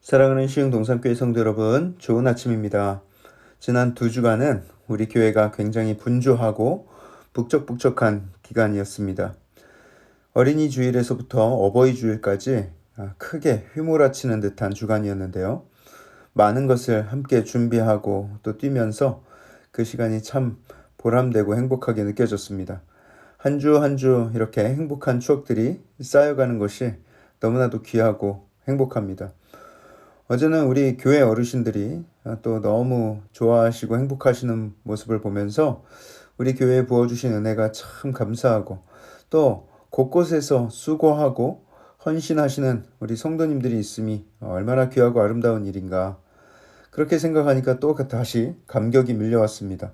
사랑하는 시흥동산교회 성도 여러분, 좋은 아침입니다. 지난 2주간은 우리 교회가 굉장히 분주하고 북적북적한 기간이었습니다. 어린이 주일에서부터 어버이 주일까지 크게 휘몰아치는 듯한 주간이었는데요. 많은 것을 함께 준비하고 또 뛰면서 그 시간이 참 보람되고 행복하게 느껴졌습니다. 한 주 한 주 이렇게 행복한 추억들이 쌓여가는 것이 너무나도 귀하고 행복합니다. 어제는 우리 교회 어르신들이 또 너무 좋아하시고 행복하시는 모습을 보면서 우리 교회에 부어주신 은혜가 참 감사하고 또 곳곳에서 수고하고 헌신하시는 우리 성도님들이 있음이 얼마나 귀하고 아름다운 일인가. 그렇게 생각하니까 또 다시 감격이 밀려왔습니다.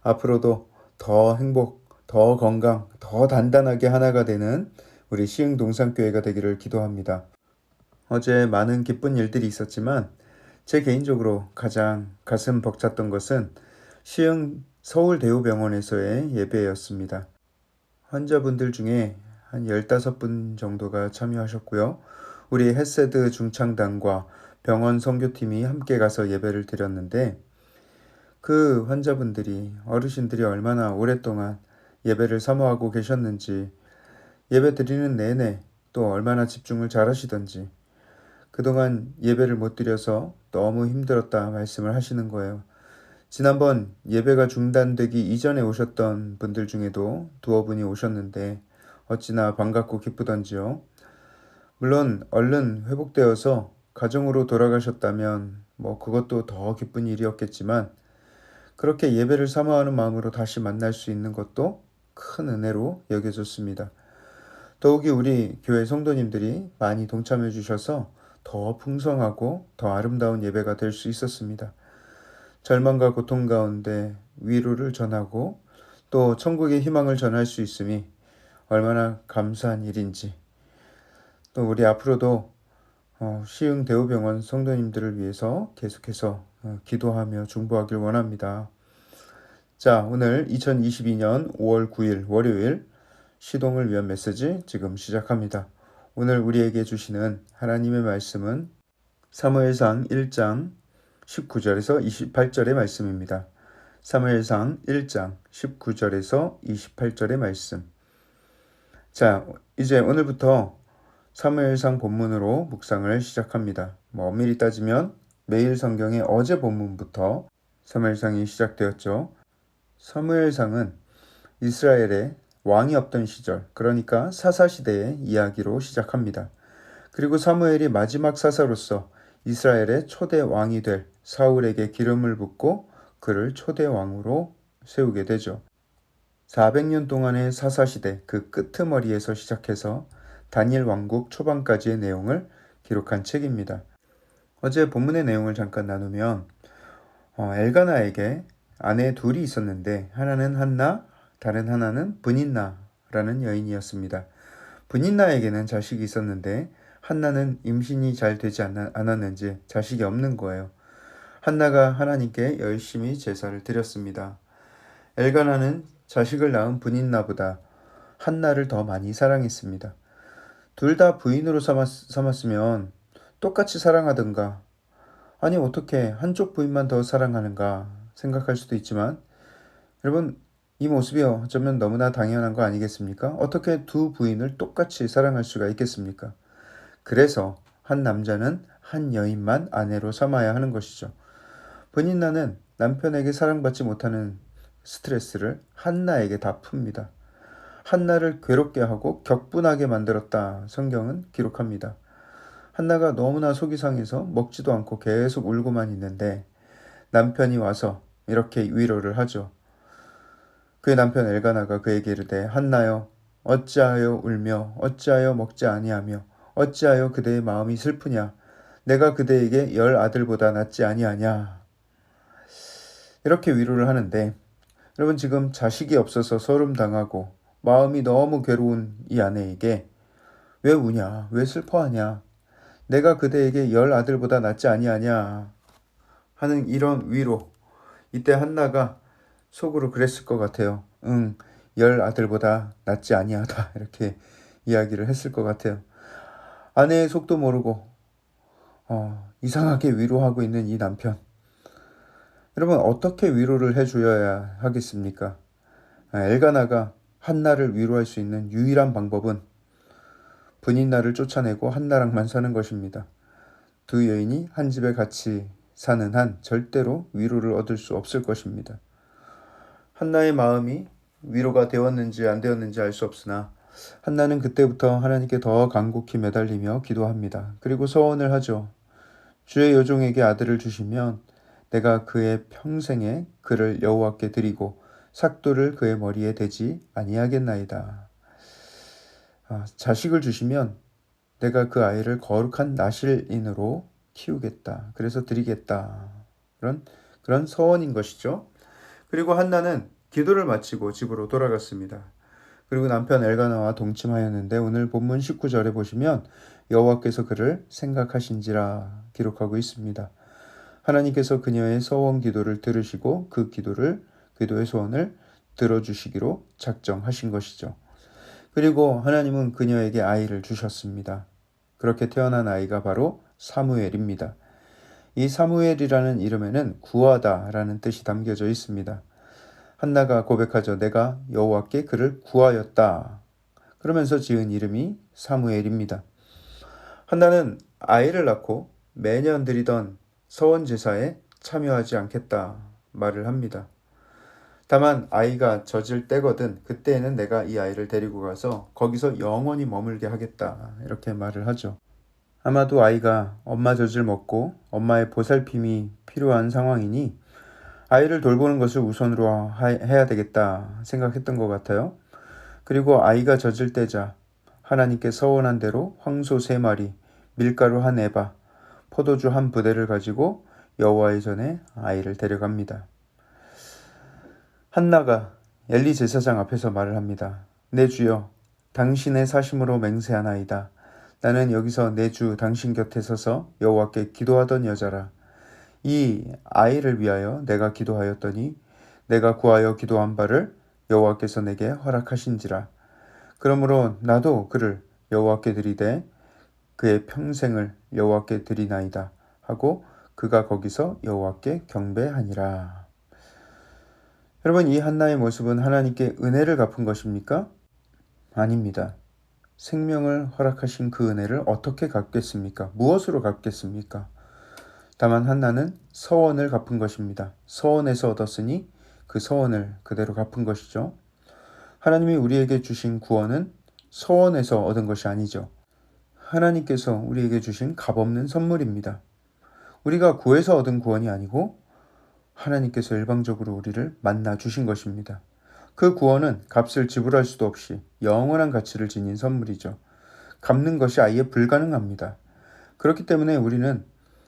앞으로도 더 행복, 더 건강, 더 단단하게 하나가 되는 우리 시흥동산교회가 되기를 기도합니다. 어제 많은 기쁜 일들이 있었지만 제 개인적으로 가장 가슴 벅찼던 것은 시흥 서울대우병원에서의 예배였습니다. 환자분들 중에 한 15분 정도가 참여하셨고요. 우리 햇세드 중창단과 병원 선교팀이 함께 가서 예배를 드렸는데 그 환자분들이 어르신들이 얼마나 오랫동안 예배를 사모하고 계셨는지 예배 드리는 내내 또 얼마나 집중을 잘 하시던지 그동안 예배를 못 드려서 너무 힘들었다 말씀을 하시는 거예요. 지난번 예배가 중단되기 이전에 오셨던 분들 중에도 두어 분이 오셨는데 어찌나 반갑고 기쁘던지요. 물론 얼른 회복되어서 가정으로 돌아가셨다면 그것도 더 기쁜 일이었겠지만 그렇게 예배를 사모하는 마음으로 다시 만날 수 있는 것도 큰 은혜로 여겨졌습니다. 더욱이 우리 교회 성도님들이 많이 동참해 주셔서 더 풍성하고 더 아름다운 예배가 될 수 있었습니다. 절망과 고통 가운데 위로를 전하고 또 천국의 희망을 전할 수 있음이 얼마나 감사한 일인지 또 우리 앞으로도 시흥대우병원 성도님들을 위해서 계속해서 기도하며 중보하길 원합니다. 자, 오늘 2022년 5월 9일 월요일 시동을 위한 메시지 지금 시작합니다. 오늘 우리에게 주시는 하나님의 말씀은 사무엘상 1장 19절에서 28절의 말씀입니다. 사무엘상 1장 19절에서 28절의 말씀. 자, 이제 오늘부터 사무엘상 본문으로 묵상을 시작합니다. 엄밀히 따지면 매일 성경의 어제 본문부터 사무엘상이 시작되었죠. 사무엘상은 이스라엘의 왕이 없던 시절, 그러니까 사사시대의 이야기로 시작합니다. 그리고 사무엘이 마지막 사사로서 이스라엘의 초대 왕이 될 사울에게 기름을 붓고 그를 초대 왕으로 세우게 되죠. 400년 동안의 사사시대 그 끄트머리에서 시작해서 다니엘 왕국 초반까지의 내용을 기록한 책입니다. 어제 본문의 내용을 잠깐 나누면 엘가나에게 아내 둘이 있었는데 하나는 한나, 다른 하나는 브닌나라는 여인이었습니다. 브닌나에게는 자식이 있었는데 한나는 임신이 잘 되지 않았는지 자식이 없는 거예요. 한나가 하나님께 열심히 제사를 드렸습니다. 엘가나는 자식을 낳은 브닌나보다 한나를 더 많이 사랑했습니다. 둘 다 부인으로 삼았으면 똑같이 사랑하든가 아니 어떻게 한쪽 부인만 더 사랑하는가 생각할 수도 있지만 여러분 이 모습이 어쩌면 너무나 당연한 거 아니겠습니까? 어떻게 두 부인을 똑같이 사랑할 수가 있겠습니까? 그래서 한 남자는 한 여인만 아내로 삼아야 하는 것이죠. 브닌나는 남편에게 사랑받지 못하는 스트레스를 한나에게 다 풉니다. 한나를 괴롭게 하고 격분하게 만들었다 성경은 기록합니다. 한나가 너무나 속이 상해서 먹지도 않고 계속 울고만 있는데 남편이 와서 이렇게 위로를 하죠. 그의 남편 엘가나가 그에게 이르되 한나여 어찌하여 울며 어찌하여 먹지 아니하며 어찌하여 그대의 마음이 슬프냐 내가 그대에게 10 아들보다 낫지 아니하냐 이렇게 위로를 하는데 여러분 지금 자식이 없어서 서름당하고 마음이 너무 괴로운 이 아내에게 왜 우냐 왜 슬퍼하냐 내가 그대에게 10 아들보다 낫지 아니하냐 하는 이런 위로 이때 한나가 속으로 그랬을 것 같아요. 10 아들보다 낫지 아니하다 이렇게 이야기를 했을 것 같아요. 아내의 속도 모르고 이상하게 위로하고 있는 이 남편. 여러분, 어떻게 위로를 해줘야 하겠습니까? 엘가나가 한나를 위로할 수 있는 유일한 방법은 분인나를 쫓아내고 한나랑만 사는 것입니다. 두 여인이 한 집에 같이 사는 한 절대로 위로를 얻을 수 없을 것입니다. 한나의 마음이 위로가 되었는지 안 되었는지 알 수 없으나 한나는 그때부터 하나님께 더 간곡히 매달리며 기도합니다. 그리고 서원을 하죠. 주의 여종에게 아들을 주시면 내가 그의 평생에 그를 여호와께 드리고 삭도를 그의 머리에 대지 아니하겠나이다. 자식을 주시면 내가 그 아이를 거룩한 나실인으로 키우겠다. 그래서 드리겠다. 그런 서원인 것이죠. 그리고 한나는 기도를 마치고 집으로 돌아갔습니다. 그리고 남편 엘가나와 동침하였는데 오늘 본문 19절에 보시면 여호와께서 그를 생각하신지라 기록하고 있습니다. 하나님께서 그녀의 서원 기도를 들으시고 그 기도의 소원을 들어주시기로 작정하신 것이죠. 그리고 하나님은 그녀에게 아이를 주셨습니다. 그렇게 태어난 아이가 바로 사무엘입니다. 이 사무엘이라는 이름에는 구하다라는 뜻이 담겨져 있습니다. 한나가 고백하죠. 내가 여호와께 그를 구하였다. 그러면서 지은 이름이 사무엘입니다. 한나는 아이를 낳고 매년 드리던 서원 제사에 참여하지 않겠다 말을 합니다. 다만 아이가 젖을 때거든 그때에는 내가 이 아이를 데리고 가서 거기서 영원히 머물게 하겠다 이렇게 말을 하죠. 아마도 아이가 엄마 젖을 먹고 엄마의 보살핌이 필요한 상황이니 아이를 돌보는 것을 우선으로 해야 되겠다 생각했던 것 같아요. 그리고 아이가 젖을 때자 하나님께 서원한 대로 황소 3마리, 밀가루 1에바, 포도주 1부대를 가지고 여호와의 전에 아이를 데려갑니다. 한나가 엘리 제사장 앞에서 말을 합니다. 내 주여, 당신의 사심으로 맹세하나이다. 나는 여기서 내 주 당신 곁에 서서 여호와께 기도하던 여자라. 이 아이를 위하여 내가 기도하였더니 내가 구하여 기도한 바를 여호와께서 내게 허락하신지라. 그러므로 나도 그를 여호와께 드리되 그의 평생을 여호와께 드리나이다 하고 그가 거기서 여호와께 경배하니라. 여러분, 이 한나의 모습은 하나님께 은혜를 갚은 것입니까? 아닙니다. 생명을 허락하신 그 은혜를 어떻게 갚겠습니까? 무엇으로 갚겠습니까? 다만 한나는 서원을 갚은 것입니다. 서원에서 얻었으니 그 서원을 그대로 갚은 것이죠. 하나님이 우리에게 주신 구원은 서원에서 얻은 것이 아니죠. 하나님께서 우리에게 주신 값없는 선물입니다. 우리가 구해서 얻은 구원이 아니고 하나님께서 일방적으로 우리를 만나 주신 것입니다. 그 구원은 값을 지불할 수도 없이 영원한 가치를 지닌 선물이죠. 갚는 것이 아예 불가능합니다. 그렇기 때문에 우리는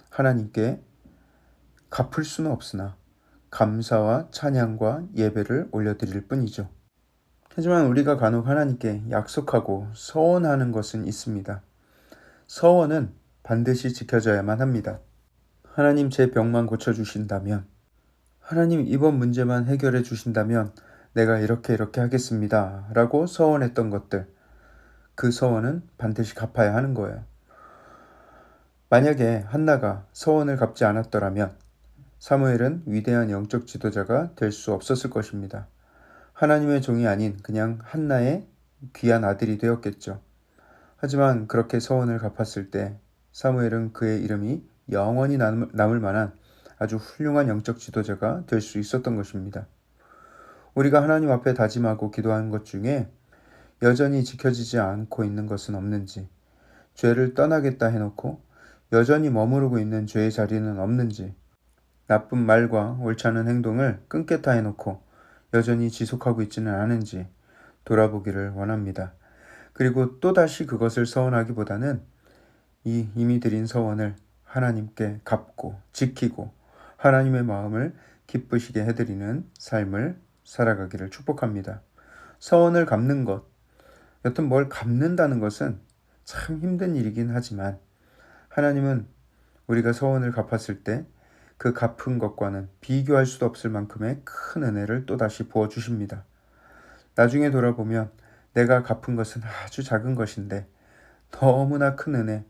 하나님께 갚을 수는 없으나 감사와 찬양과 예배를 올려드릴 뿐이죠. 하지만 우리가 간혹 하나님께 약속하고 서원하는 것은 있습니다. 서원은 반드시 지켜져야만 합니다. 하나님 제 병만 고쳐주신다면, 하나님 이번 문제만 해결해 주신다면 내가 이렇게 하겠습니다 라고 서원했던 것들, 그 서원은 반드시 갚아야 하는 거예요. 만약에 한나가 서원을 갚지 않았더라면 사무엘은 위대한 영적 지도자가 될 수 없었을 것입니다. 하나님의 종이 아닌 그냥 한나의 귀한 아들이 되었겠죠. 하지만 그렇게 서원을 갚았을 때 사무엘은 그의 이름이 영원히 남을 만한 아주 훌륭한 영적 지도자가 될 수 있었던 것입니다. 우리가 하나님 앞에 다짐하고 기도하는 것 중에 여전히 지켜지지 않고 있는 것은 없는지, 죄를 떠나겠다 해놓고 여전히 머무르고 있는 죄의 자리는 없는지, 나쁜 말과 옳지 않은 행동을 끊겠다 해놓고 여전히 지속하고 있지는 않은지 돌아보기를 원합니다. 그리고 또다시 그것을 서원하기보다는 이미 드린 서원을 하나님께 갚고 지키고 하나님의 마음을 기쁘시게 해드리는 삶을 살아가기를 축복합니다. 서원을 갚는 것, 여튼 뭘 갚는다는 것은 참 힘든 일이긴 하지만 하나님은 우리가 서원을 갚았을 때 그 갚은 것과는 비교할 수도 없을 만큼의 큰 은혜를 또다시 부어주십니다. 나중에 돌아보면 내가 갚은 것은 아주 작은 것인데 너무나 큰 은혜,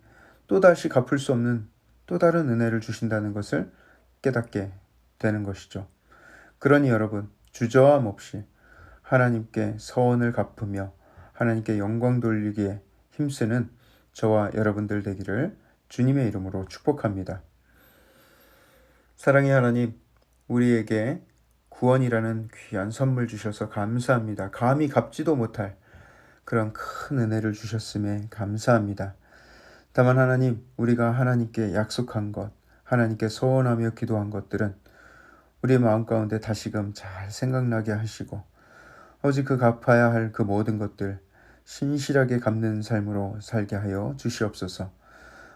또다시 갚을 수 없는 또 다른 은혜를 주신다는 것을 깨닫게 되는 것이죠. 그러니 여러분, 주저함 없이 하나님께 서원을 갚으며 하나님께 영광 돌리기에 힘쓰는 저와 여러분들 되기를 주님의 이름으로 축복합니다. 사랑의 하나님, 우리에게 구원이라는 귀한 선물 주셔서 감사합니다. 감히 갚지도 못할 그런 큰 은혜를 주셨음에 감사합니다. 다만 하나님, 우리가 하나님께 약속한 것, 하나님께 소원하며 기도한 것들은 우리의 마음 가운데 다시금 잘 생각나게 하시고 오직 그 갚아야 할 그 모든 것들 신실하게 갚는 삶으로 살게 하여 주시옵소서.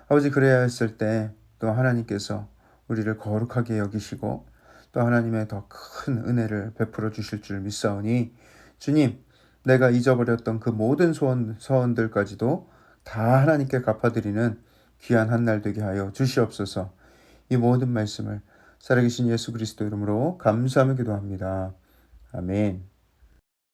아버지, 그래야 했을 때 또 하나님께서 우리를 거룩하게 여기시고 또 하나님의 더 큰 은혜를 베풀어 주실 줄 믿사오니 주님, 내가 잊어버렸던 그 모든 서원들까지도 다 하나님께 갚아드리는 귀한 한 날 되게 하여 주시옵소서. 이 모든 말씀을 살아계신 예수 그리스도 이름으로 감사하며 기도합니다. 아멘.